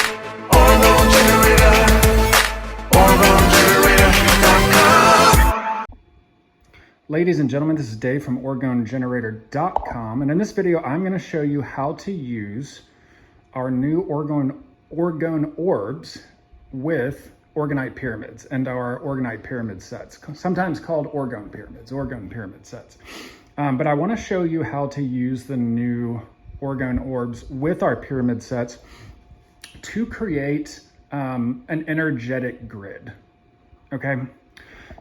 Orgone Generator, OrgoneGenerator.com. Ladies and gentlemen, this is Dave from OrgoneGenerator.com, and in this video I'm going to show you how to use our new Orgone Orbs with Orgonite Pyramids and our Orgonite Pyramid sets, sometimes called Orgone Pyramid sets. But I want to show you how to use the new Orgone Orbs with our pyramid sets to create an energetic grid. Okay,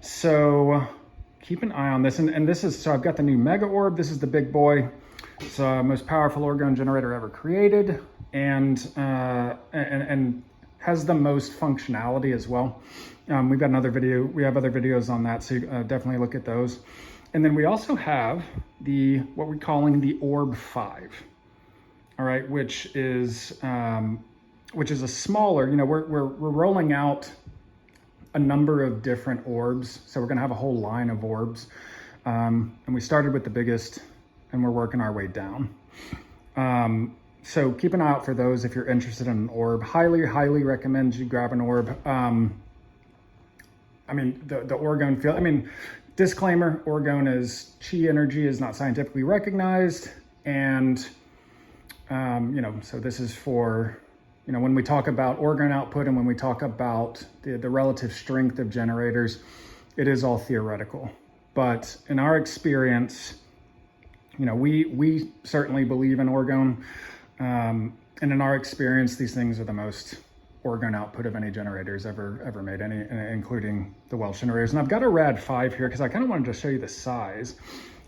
so keep an eye on this. And this is, so I've got the new Mega Orb. This is the big boy. It's the most powerful Orgone generator ever created, and has the most functionality as well. We've got another video. We have other videos on that, so definitely look at those. And then we also have what we're calling the Orb 5. All right, which is a smaller. You know, we're rolling out a number of different orbs, so we're going to have a whole line of orbs. And we started with the biggest, and we're working our way down. So keep an eye out for those if you're interested in an orb. Highly recommend you grab an orb. I mean, the Orgone field, I mean, disclaimer, Orgone is chi energy, is not scientifically recognized. And, you know, so this is for, you know, when we talk about Orgone output and when we talk about the relative strength of generators, it is all theoretical. But in our experience, you know, we certainly believe in Orgone. And in our experience, these things are the most Orgone output of any generators ever made, including the Welsh generators. And I've got a Rad 5 here because I kind of wanted to show you the size.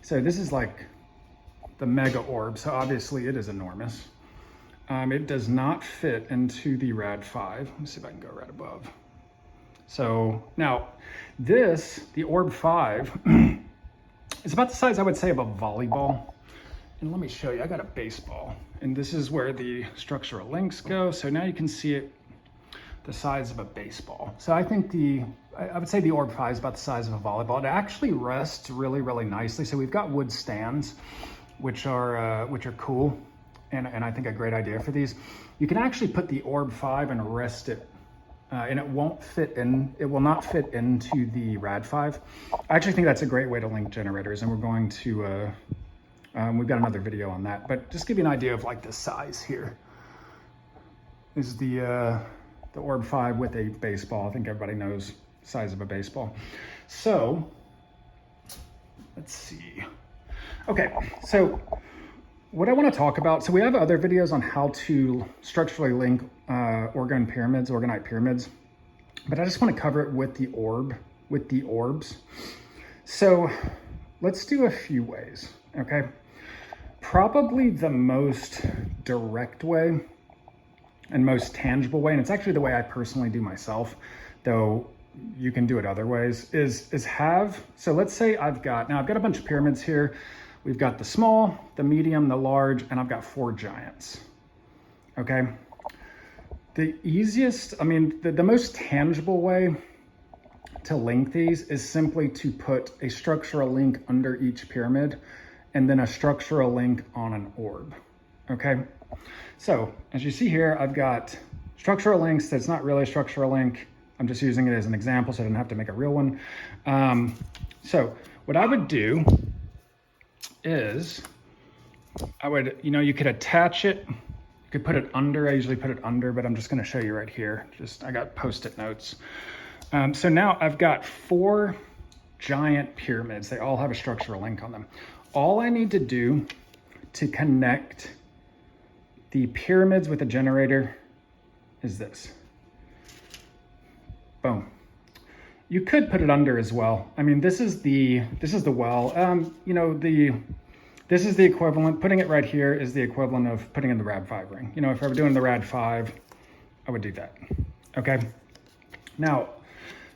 So this is like the Mega Orb, so obviously it is enormous. It does not fit into the Rad 5. Let me see if I can go right above. So now the Orb 5 is about the size, I would say, of a volleyball. And let me show you, I got a baseball. And this is where the structural links go. So now you can see it, the size of a baseball. So I think I would say the Orb 5 is about the size of a volleyball. It actually rests really nicely. So we've got wood stands, which are cool. And I think a great idea for these. You can actually put the Orb 5 and rest it, and it will not fit into the Rad 5. I actually think that's a great way to link generators, and we're going to, we've got another video on that, but just give you an idea of like the size here. This is the Orb 5 with a baseball. I think everybody knows the size of a baseball. So let's see. Okay, so what I want to talk about, so we have other videos on how to structurally link Orgonite Pyramids, but I just want to cover it with the orbs. So let's do a few ways, okay? Probably the most direct way and most tangible way, and it's actually the way I personally do myself, though you can do it other ways, is so let's say I've got a bunch of pyramids here. We've got the small, the medium, the large, and I've got 4 giants, okay? The easiest, I mean, the most tangible way to link these is simply to put a structural link under each pyramid and then a structural link on an orb, okay? So as you see here, I've got structural links that's not really a structural link. I'm just using it as an example so I didn't have to make a real one. So what I would do is you could attach it, you could put it under. I usually put it under, but I'm just going to show you right here. I got Post-it notes. So now I've got 4 giant pyramids. They all have a structural link on them. All I need to do to connect the pyramids with a generator is this. Boom. You could put it under as well. I mean, this is the well. You know, this is the equivalent. Putting it right here is the equivalent of putting in the Rad 5 ring. You know, if I were doing the Rad 5, I would do that. Okay. Now,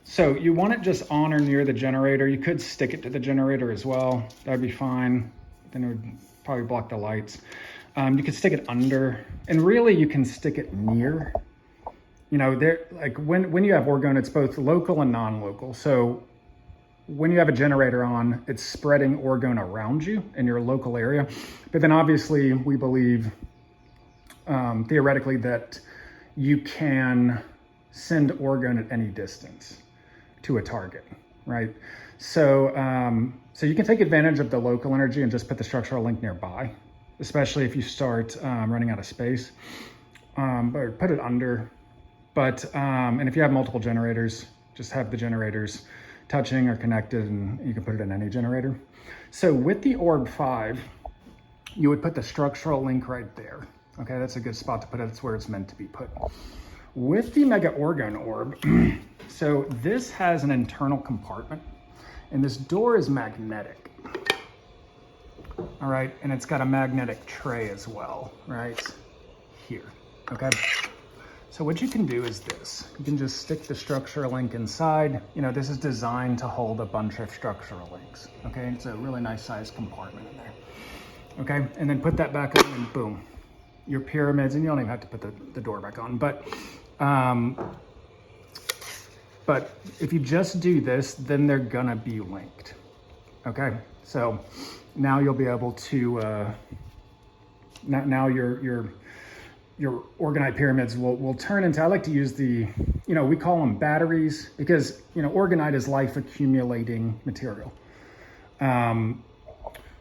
so you want it just on or near the generator. You could stick it to the generator as well. That'd be fine. Then it would probably block the lights. You could stick it under, and really you can stick it near. You know, like when you have Orgone, it's both local and non-local. So when you have a generator on, it's spreading Orgone around you in your local area. But then obviously we believe theoretically that you can send Orgone at any distance to a target, right? So, so you can take advantage of the local energy and just put the structural link nearby, especially if you start running out of space, or put it under. But, and if you have multiple generators, just have the generators touching or connected, and you can put it in any generator. So with the Orb 5, you would put the structural link right there. Okay, that's a good spot to put it. It's where it's meant to be put. With the Mega Orgone Orb, so this has an internal compartment, and this door is magnetic. All right, and it's got a magnetic tray as well, right here, okay? So what you can do is this. You can just stick the structural link inside. You know, this is designed to hold a bunch of structural links, okay? It's a really nice sized compartment in there, okay? And then put that back on and boom, your pyramids, and you don't even have to put the door back on, but if you just do this, then they're gonna be linked, okay? So now you'll be able to, now your Orgonite pyramids will turn into, I like to use the, you know, we call them batteries because, you know, Orgonite is life accumulating material.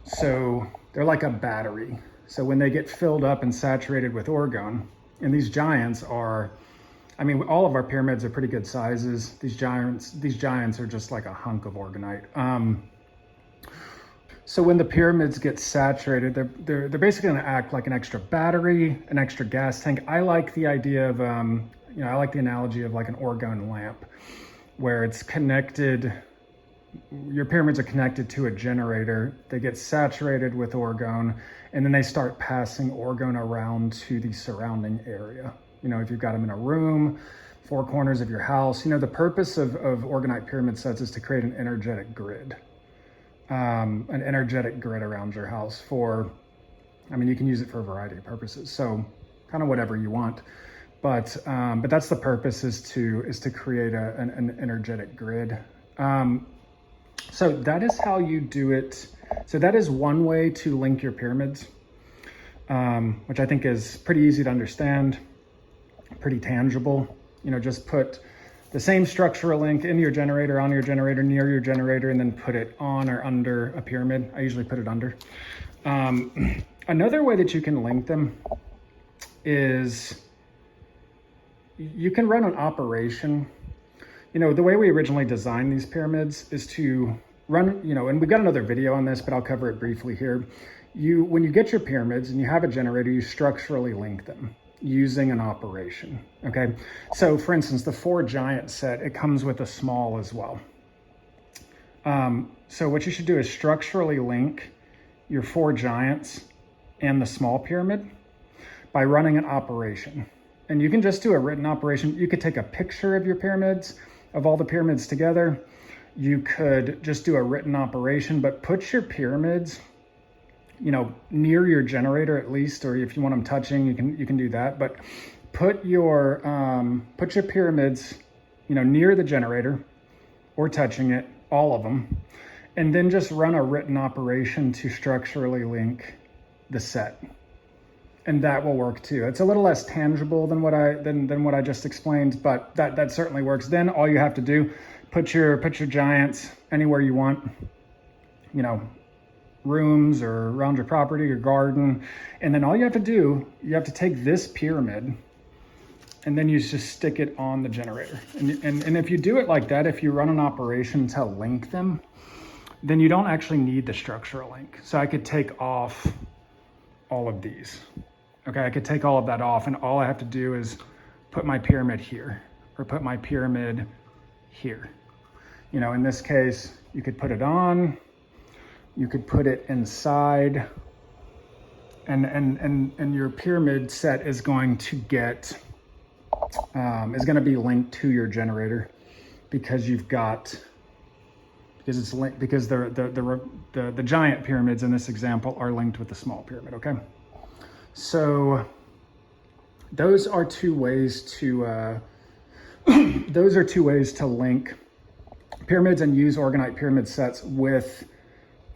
So they're like a battery. So when they get filled up and saturated with Orgone, and these giants are, I mean, all of our pyramids are pretty good sizes. These giants are just like a hunk of Orgonite. So when the pyramids get saturated, they're basically going to act like an extra battery, an extra gas tank. I like the idea of, you know, I like the analogy of like an Orgone lamp, where it's connected. Your pyramids are connected to a generator. They get saturated with Orgone, and then they start passing Orgone around to the surrounding area. You know, if you've got them in a room, four corners of your house, you know, the purpose of Orgonite pyramid sets is to create an energetic grid. Around your house for, I mean, you can use it for a variety of purposes. So kind of whatever you want, but that's the purpose, is to create an energetic grid. So that is how you do it. So that is one way to link your pyramids, which I think is pretty easy to understand, pretty tangible. You know, just put the same structural link in your generator, on your generator, near your generator, and then put it on or under a pyramid. I usually put it under. Another way that you can link them is you can run an operation. You know, the way we originally designed these pyramids is to run, you know, and we've got another video on this, but I'll cover it briefly here. When you get your pyramids and you have a generator, you structurally link them using an operation, okay? So for instance, the 4 giant set, it comes with a small as well. So what you should do is structurally link your 4 giants and the small pyramid by running an operation. And you can just do a written operation. You could take a picture of your pyramids, of all the pyramids together. You could just do a written operation, but put your pyramids, you know, near your generator at least, or if you want them touching, you can do that. But put your pyramids, you know, near the generator or touching it, all of them, and then just run a written operation to structurally link the set, and that will work too. It's a little less tangible than what I just explained, but that certainly works. Then all you have to do, put your giants anywhere you want, you know, rooms or around your property or garden. And then all you have to do, you have to take this pyramid and then you just stick it on the generator. And if you do it like that, if you run an operation to link them, then you don't actually need the structural link. So I could take off all of these. Okay, I could take all of that off, and all I have to do is put my pyramid here or put my pyramid here. You know, in this case, you could put it on, you could put it inside, and your pyramid set is going to get, is going to be linked to your generator because you've got, because it's linked, because the giant pyramids in this example are linked with the small pyramid. Okay, so those are 2 ways to link pyramids and use Orgonite pyramid sets with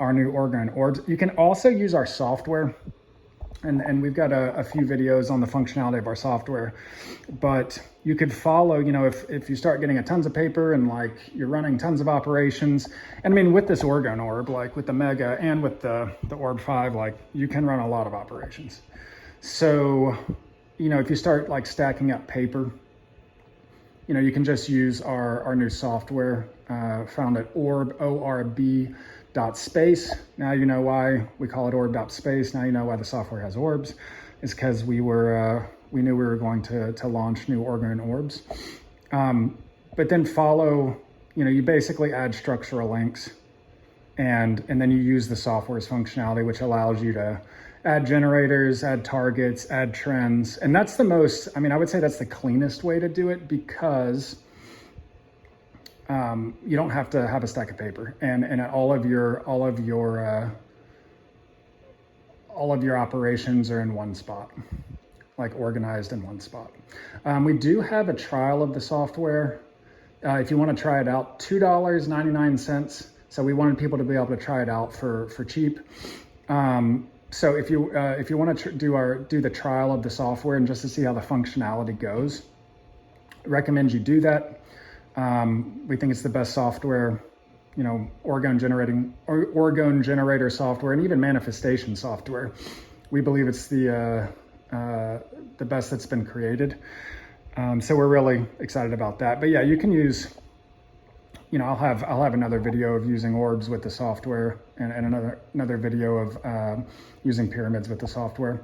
our new Orgone Orbs. You can also use our software. and we've got a few videos on the functionality of our software, but you could follow, you know, if you start getting a tons of paper and like you're running tons of operations, and I mean, with this Orgone Orb, like with the Mega and with the Orb 5, like you can run a lot of operations. So, you know, if you start like stacking up paper, you know, you can just use our new software found at orb.space. Now you know why we call it orb.space. Now you know why the software has orbs. It's because we knew we were going to launch new Orgone Orbs. But then follow, you know, you basically add structural links, and then you use the software's functionality, which allows you to add generators, add targets, add trends. And that's the most, I mean, I would say that's the cleanest way to do it, because you don't have to have a stack of paper, and all of your operations are in one spot, like organized in one spot. We do have a trial of the software. If you want to try it out, $2.99. So we wanted people to be able to try it out for cheap. So if you want to do the trial of the software and just to see how the functionality goes, I recommend you do that. We think it's the best software, you know, Orgone Generator software, and even manifestation software. We believe it's the best that's been created. So we're really excited about that. But yeah, you can use, you know, I'll have another video of using orbs with the software, and another video of using pyramids with the software.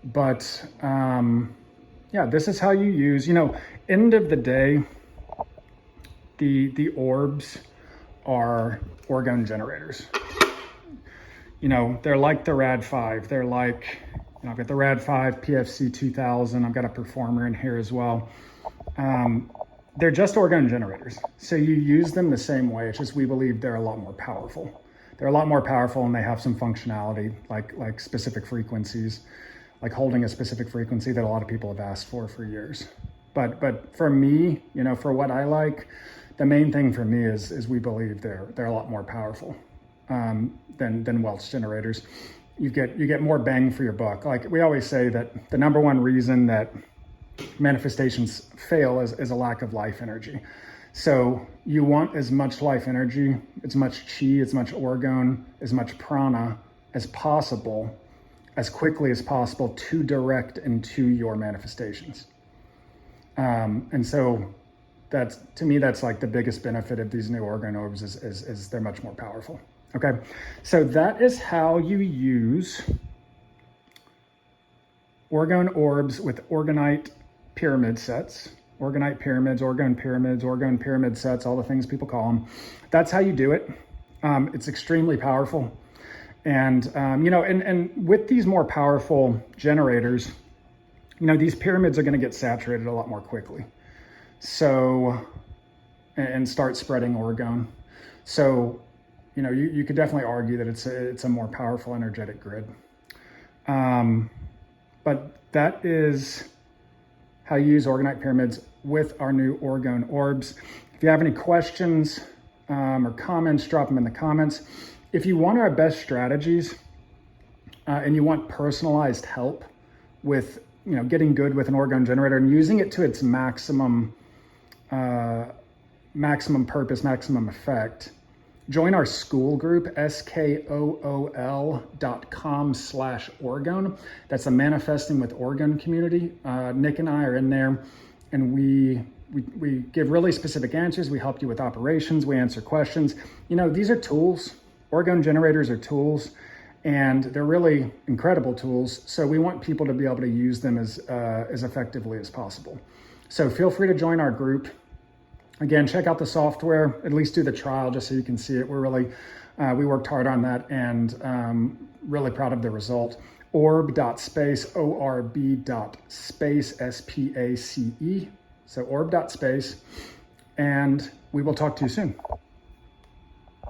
But yeah, this is how you use, you know, end of the day, the orbs are Orgone generators. You know, they're like the Rad 5. They're like, you know, I've got the Rad 5 PFC 2000. I've got a performer in here as well. They're just Orgone generators. So you use them the same way. It's just we believe they're a lot more powerful. They're a lot more powerful, and they have some functionality, like specific frequencies, like holding a specific frequency that a lot of people have asked for years. But for me, you know, for what I like, the main thing for me is we believe they're a lot more powerful than Welch generators. You get more bang for your buck. Like we always say that the number one reason that manifestations fail is a lack of life energy. So you want as much life energy, as much chi, as much orgone, as much prana as possible, as quickly as possible, to direct into your manifestations. And so that's, to me, that's like the biggest benefit of these new Orgone Orbs is they're much more powerful. Okay, so that is how you use Orgone Orbs with Orgonite Pyramid sets. Orgonite Pyramids, Orgone Pyramid sets, all the things people call them. That's how you do it. It's extremely powerful. And, you know, and with these more powerful generators, you know, these pyramids are going to get saturated a lot more quickly. So, and start spreading orgone. So, you know, you could definitely argue that it's a more powerful energetic grid. But that is how you use Orgonite Pyramids with our new Orgone Orbs. If you have any questions or comments, drop them in the comments. If you want our best strategies and you want personalized help with, you know, getting good with an Orgone generator and using it to its maximum purpose, maximum effect, join our school group, skool.com/Orgone. That's a Manifesting with Orgone community. Nick and I are in there, and we give really specific answers. We help you with operations. We answer questions. You know, these are tools. Orgone generators are tools, and they're really incredible tools. So we want people to be able to use them as effectively as possible. So feel free to join our group. Again, check out the software, at least do the trial just so you can see it. We're really, we worked hard on that, and really proud of the result. Orb.space, orb.space, S-P-A-C-E. So orb.space, and we will talk to you soon.